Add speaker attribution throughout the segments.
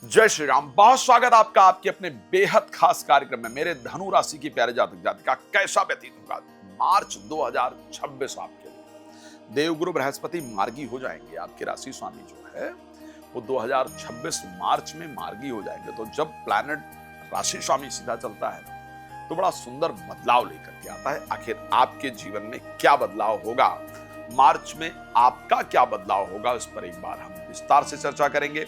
Speaker 1: जय श्री राम। बहुत स्वागत आपका आपके अपने बेहद खास कार्यक्रम में। मेरे धनु राशि की प्यारे जातक जातिका कैसा व्यतीत होगा मार्च 2026 आपके लिए। देवगुरु बृहस्पति मार्गी हो जाएंगे। आपके राशि स्वामी जो है वो 2026 मार्च में मार्गी हो जाएंगे। तो जब प्लैनेट राशि स्वामी सीधा चलता है तो बड़ा सुंदर बदलाव लेकर के आता है। आखिर आपके जीवन में क्या बदलाव होगा, मार्च में आपका क्या बदलाव होगा, इस पर एक बार हम विस्तार से चर्चा करेंगे।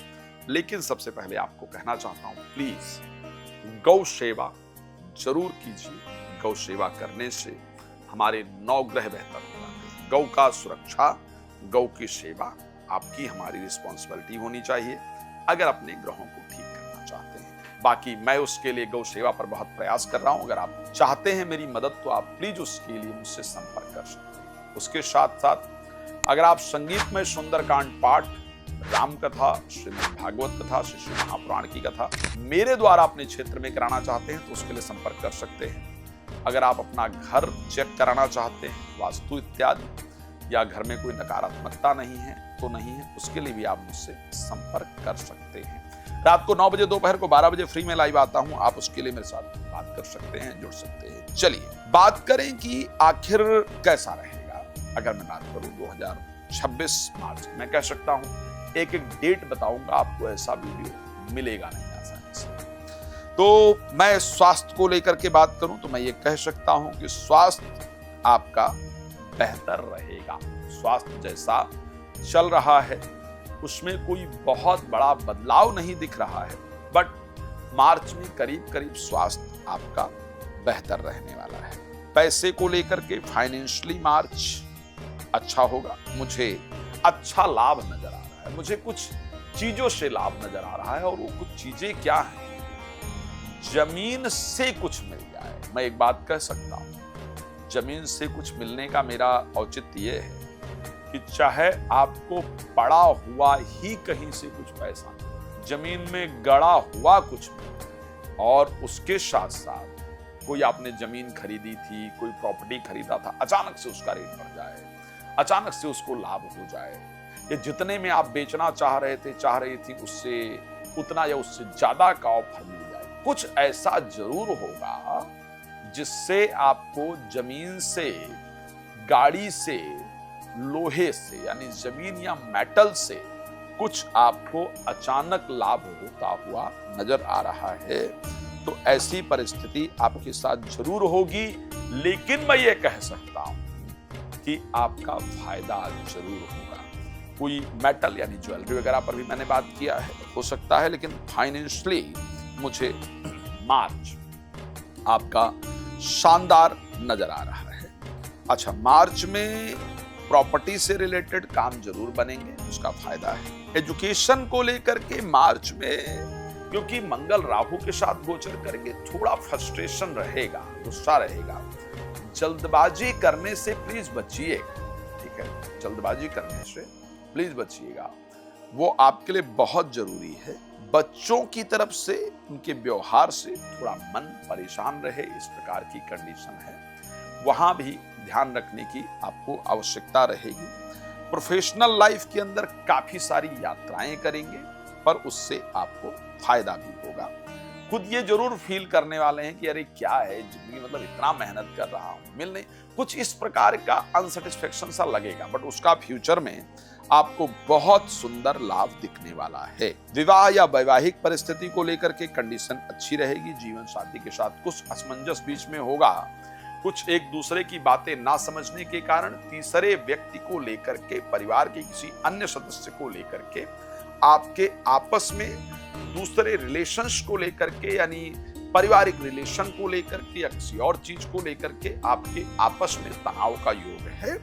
Speaker 1: लेकिन सबसे पहले आपको कहना चाहता हूं, प्लीज गौ सेवा जरूर कीजिए। गौ सेवा करने से हमारे 9 ग्रह बेहतर हो जाते हैं। गौ का सुरक्षा, गौ की सेवा आपकी हमारी रिस्पॉन्सिबिलिटी होनी चाहिए अगर अपने ग्रहों को ठीक करना चाहते हैं। बाकी मैं उसके लिए गौ सेवा पर बहुत प्रयास कर रहा हूं। अगर आप चाहते हैं मेरी मदद तो आप प्लीज उसके लिए मुझसे संपर्क कर सकते हैं। उसके साथ साथ अगर आप संगीत में सुंदरकांड पाठ, राम कथा, श्रीमद् भागवत कथा, श्री महापुराण की कथा मेरे द्वारा अपने क्षेत्र में कराना चाहते हैं तो उसके लिए संपर्क कर सकते हैं। अगर आप अपना घर चेक कराना चाहते हैं, वास्तु इत्यादि, या घर में कोई नकारात्मकता नहीं है तो नहीं है, उसके लिए भी आप मुझसे संपर्क कर सकते हैं। रात को 9 बजे, दोपहर को 12 बजे फ्री में लाइव आता हूं। आप उसके लिए मेरे साथ बात कर सकते हैं, जुड़ सकते हैं। चलिए बात करें कि आखिर कैसा रहेगा। अगर मैं बात करूं 2026 मार्च, मैं कह सकता हूं एक एक डेट बताऊंगा आपको, ऐसा वीडियो मिलेगा नहीं आसानी से। तो मैं स्वास्थ्य को लेकर के बात करूं तो मैं ये कह सकता हूं कि स्वास्थ्य आपका बेहतर रहेगा। स्वास्थ्य जैसा चल रहा है उसमें कोई बहुत बड़ा बदलाव नहीं दिख रहा है, बट मार्च में करीब करीब स्वास्थ्य आपका बेहतर रहने वाला है। पैसे को लेकर के फाइनेंशियली मार्च अच्छा होगा। मुझे अच्छा लाभ नजर आ रहा है, मुझे कुछ चीजों से लाभ नजर आ रहा है। और वो कुछ चीजें क्या हैं? जमीन से कुछ मिल जाए। मैं एक बात कह सकता हूं, जमीन से कुछ मिलने का मेरा औचित्य यह है कि चाहे आपको पड़ा हुआ ही कहीं से कुछ पैसा, जमीन में गड़ा हुआ कुछ मिले, और उसके साथ साथ कोई आपने जमीन खरीदी थी, कोई प्रॉपर्टी खरीदा था, अचानक से उसका रेट बढ़ जाए, अचानक से उसको लाभ हो जाए, ये जितने में आप बेचना चाह रही थी उससे उतना या उससे ज्यादा का ऑफर मिल जाए। कुछ ऐसा जरूर होगा जिससे आपको जमीन से, गाड़ी से, लोहे से, यानी जमीन या मेटल से कुछ आपको अचानक लाभ होता हुआ नजर आ रहा है। तो ऐसी परिस्थिति आपके साथ जरूर होगी। लेकिन मैं ये कह सकता हूं कि आपका फायदा जरूर होगा। कोई मेटल यानी ज्वेलरी वगैरह पर भी मैंने बात किया है, हो सकता है। लेकिन फाइनेंशियली मुझे मार्च आपका शानदार नजर आ रहा है। अच्छा, मार्च में प्रॉपर्टी से रिलेटेड काम जरूर बनेंगे, उसका फायदा है। एजुकेशन को लेकर के मार्च में, क्योंकि मंगल राहु के साथ गोचर करेंगे, थोड़ा फ्रस्ट्रेशन रहेगा, गुस्सा रहेगा। जल्दबाजी करने से प्लीज बचिएगा, ठीक है? जल्दबाजी करने से प्लीज बचिएगा, वो आपके लिए बहुत जरूरी है। बच्चों की तरफ से, उनके व्यवहार से थोड़ा मन परेशान रहे, इस प्रकार की कंडीशन है। वहां भी ध्यान रखने की आपको आवश्यकता रहेगी। प्रोफेशनल लाइफ के अंदर काफी सारी यात्राएं करेंगे, पर उससे आपको फायदा भी होगा। खुद ये जरूर फील करने वाले हैं कि अरे क्या है जिंदगी, मतलब इतना मेहनत कर रहा हूं, मिल नहीं, कुछ इस प्रकार का अनसेटिस्फेक्शन सा लगेगा। बट उसका फ्यूचर में आपको बहुत सुंदर लाभ दिखने वाला है। विवाह या वैवाहिक परिस्थिति को लेकर के कंडीशन अच्छी रहेगी। जीवन साथी के साथ कुछ असमंजस बीच में होगा, कुछ एक दूसरे की बातें ना समझने के कारण तीसरे व्यक्ति को लेकर के, परिवार के किसी अन्य सदस्य को लेकर के, आपके आपस में दूसरे रिलेशंस को लेकर के, यानी पारिवारिक रिलेशन को लेकर के या किसी और चीज को लेकर के आपके आपस में तनाव का योग है,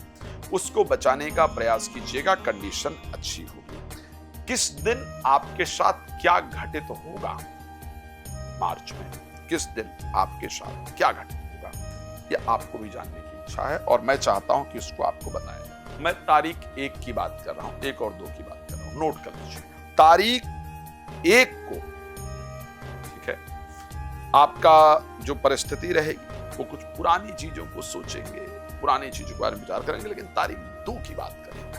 Speaker 1: उसको बचाने का प्रयास कीजिएगा। कंडीशन अच्छी होगी। किस दिन आपके साथ क्या घटित होगा मार्च में, किस दिन आपके साथ क्या घटित होगा, यह आपको भी जानने की इच्छा है और मैं चाहता हूं कि उसको आपको बताएं। मैं तारीख 1 की बात कर रहा हूं, 1 और 2 की बात कर रहा हूं, नोट कर लीजिए। तारीख 1 को, ठीक है, आपका जो परिस्थिति रहेगी वो कुछ पुरानी चीजों को सोचेंगे, पुरानी चीजों के बारे में विचार करेंगे। लेकिन तारीख 2 की बात करेंगे,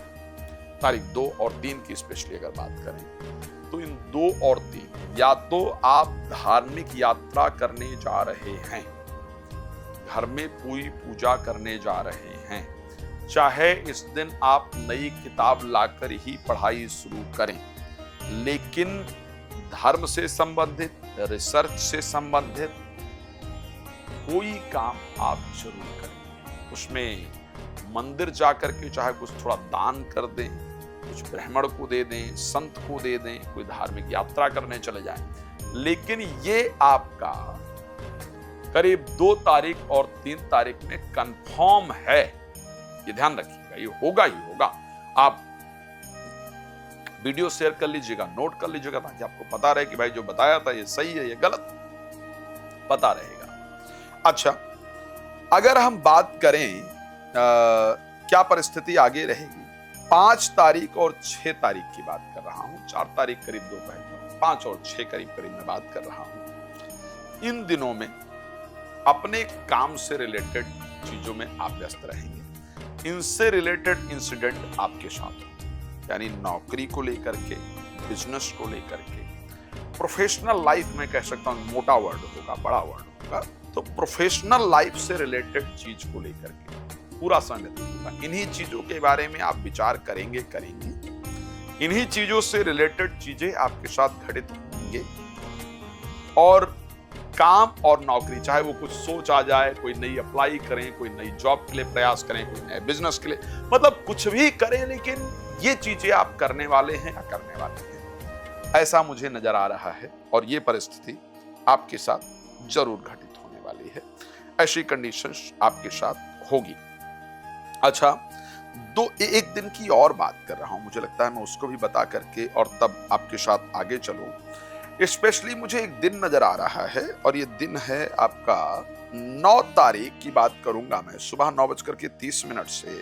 Speaker 1: तारीख 2 और 3 की स्पेशली अगर बात करें तो इन 2 और 3 या तो आप धार्मिक यात्रा करने जा रहे हैं, घर में पूरी पूजा करने जा रहे हैं, चाहे इस दिन आप नई किताब लाकर ही पढ़ाई शुरू करें, लेकिन धर्म से संबंधित, रिसर्च से संबंधित कोई काम आप जरूर करें। उसमें मंदिर जाकर के चाहे कुछ थोड़ा दान कर दें, कुछ ब्राह्मण को दे दें, संत को दे दें, कोई धार्मिक यात्रा करने चले जाएं, लेकिन ये आपका करीब 2 तारीख और 3 तारीख में कंफर्म है। ये ध्यान रखिएगा, ये होगा ही होगा। आप वीडियो शेयर कर लीजिएगा, नोट कर लीजिएगा, ताकि आपको पता रहे कि भाई जो बताया था ये सही है, ये गलत, पता रहेगा। अच्छा, अगर हम बात करें क्या परिस्थिति आगे रहेगी, 5 तारीख और 6 तारीख की बात कर रहा हूं, 4 तारीख करीब दोपहर में, 5 और 6 करीब मैं बात कर रहा हूं। इन दिनों में अपने काम से रिलेटेड चीजों में आप व्यस्त रहेंगे। इनसे रिलेटेड इंसिडेंट आपके साथ हो, यानी नौकरी को लेकर के, बिजनेस को लेकर के, प्रोफेशनल लाइफ में कह सकता हूं, मोटा वर्ड होगा, बड़ा वर्ड होगा, तो प्रोफेशनल लाइफ से रिलेटेड चीज को लेकर के पूरा समय व्यतीत होगा। इन्हीं चीजों के बारे में आप विचार करेंगे, इन्हीं चीजों से रिलेटेड चीजें आपके साथ घटित होंगे। और काम और नौकरी, चाहे वो कुछ सोच आ जाए, कोई नई अप्लाई करें, कोई नई जॉब के लिए प्रयास करें, कोई नए बिजनेस के लिए, मतलब कुछ भी करें, लेकिन ये चीजें आप करने वाले हैं या करने वाले हैं, ऐसा मुझे नजर आ रहा है। और ये परिस्थिति आपके साथ जरूर घटित होने वाली है, ऐसी कंडीशंस आपके साथ होगी। अच्छा, एक दिन की और बात कर रहा हूं, मुझे लगता है मैं उसको भी बता करके और तब आपके साथ आगे चलूं। स्पेशली मुझे एक दिन नजर आ रहा है, और ये दिन है आपका 9 तारीख की बात करूंगा मैं, सुबह 9:30 से,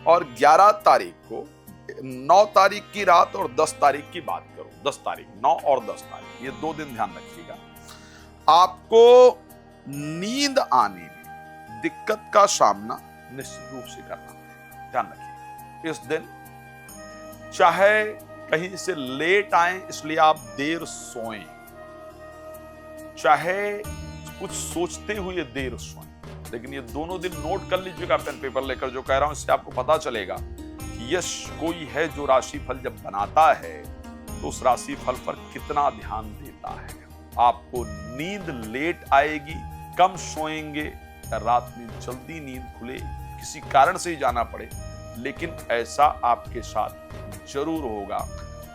Speaker 1: और 11 तारीख को, 9 तारीख की रात और 10 तारीख की बात करूं, 10 तारीख, 9 और 10 तारीख, ये 2 दिन ध्यान रखिएगा। आपको नींद आने में दिक्कत का सामना निश्चित रूप से करना है, ध्यान रखिए। इस दिन चाहे कहीं से लेट आए इसलिए आप देर सोएं, चाहे कुछ सोचते हुए देर सोएं, लेकिन ये दोनों दिन नोट कर लीजिएगा पेन पेपर लेकर, जो कह रहा हूं इससे आपको पता चलेगा कि यश कोई है जो राशिफल जब बनाता है तो उस राशिफल पर कितना ध्यान देता है। आपको नींद लेट आएगी, कम सोएंगे, या रात में जल्दी नींद खुले, किसी कारण से ही जाना पड़े, लेकिन ऐसा आपके साथ जरूर होगा।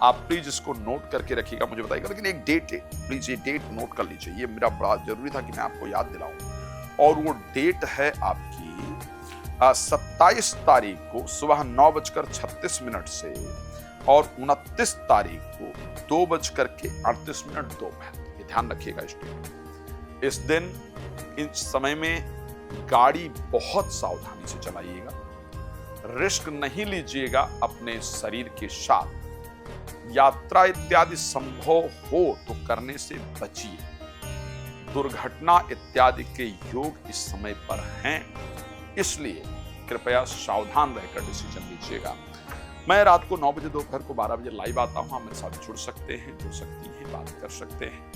Speaker 1: आप प्लीज इसको नोट करके रखिएगा, मुझे बताइएगा। लेकिन एक डेट है, प्लीज ये डेट नोट कर लीजिए, ये मेरा बड़ा जरूरी था कि मैं आपको याद दिलाऊं। और वो डेट है आपकी 27 तारीख को सुबह 9:36 से, और 29 तारीख को 2:38 दोपहर। ये ध्यान रखिएगा इस डेट। इस दिन, इस समय में गाड़ी बहुत सावधानी से चलाइएगा, रिस्क नहीं लीजिएगा अपने शरीर के साथ, यात्रा इत्यादि संभव हो तो करने से बचिए, दुर्घटना इत्यादि के योग इस समय पर हैं, इसलिए कृपया सावधान रहकर डिसीजन लीजिएगा। मैं रात को 9 बजे दोपहर को 12 बजे लाइव आता हूं, आप मेरे साथ जुड़ सकते हैं, जुड़ सकती हैं, बात कर सकते हैं,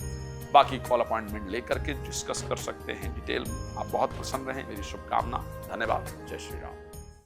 Speaker 1: बाकी कॉल अपॉइंटमेंट लेकर के डिस्कस कर सकते हैं डिटेल में। आप बहुत प्रसन्न रहें, मेरी शुभकामना। धन्यवाद। जय श्री राम।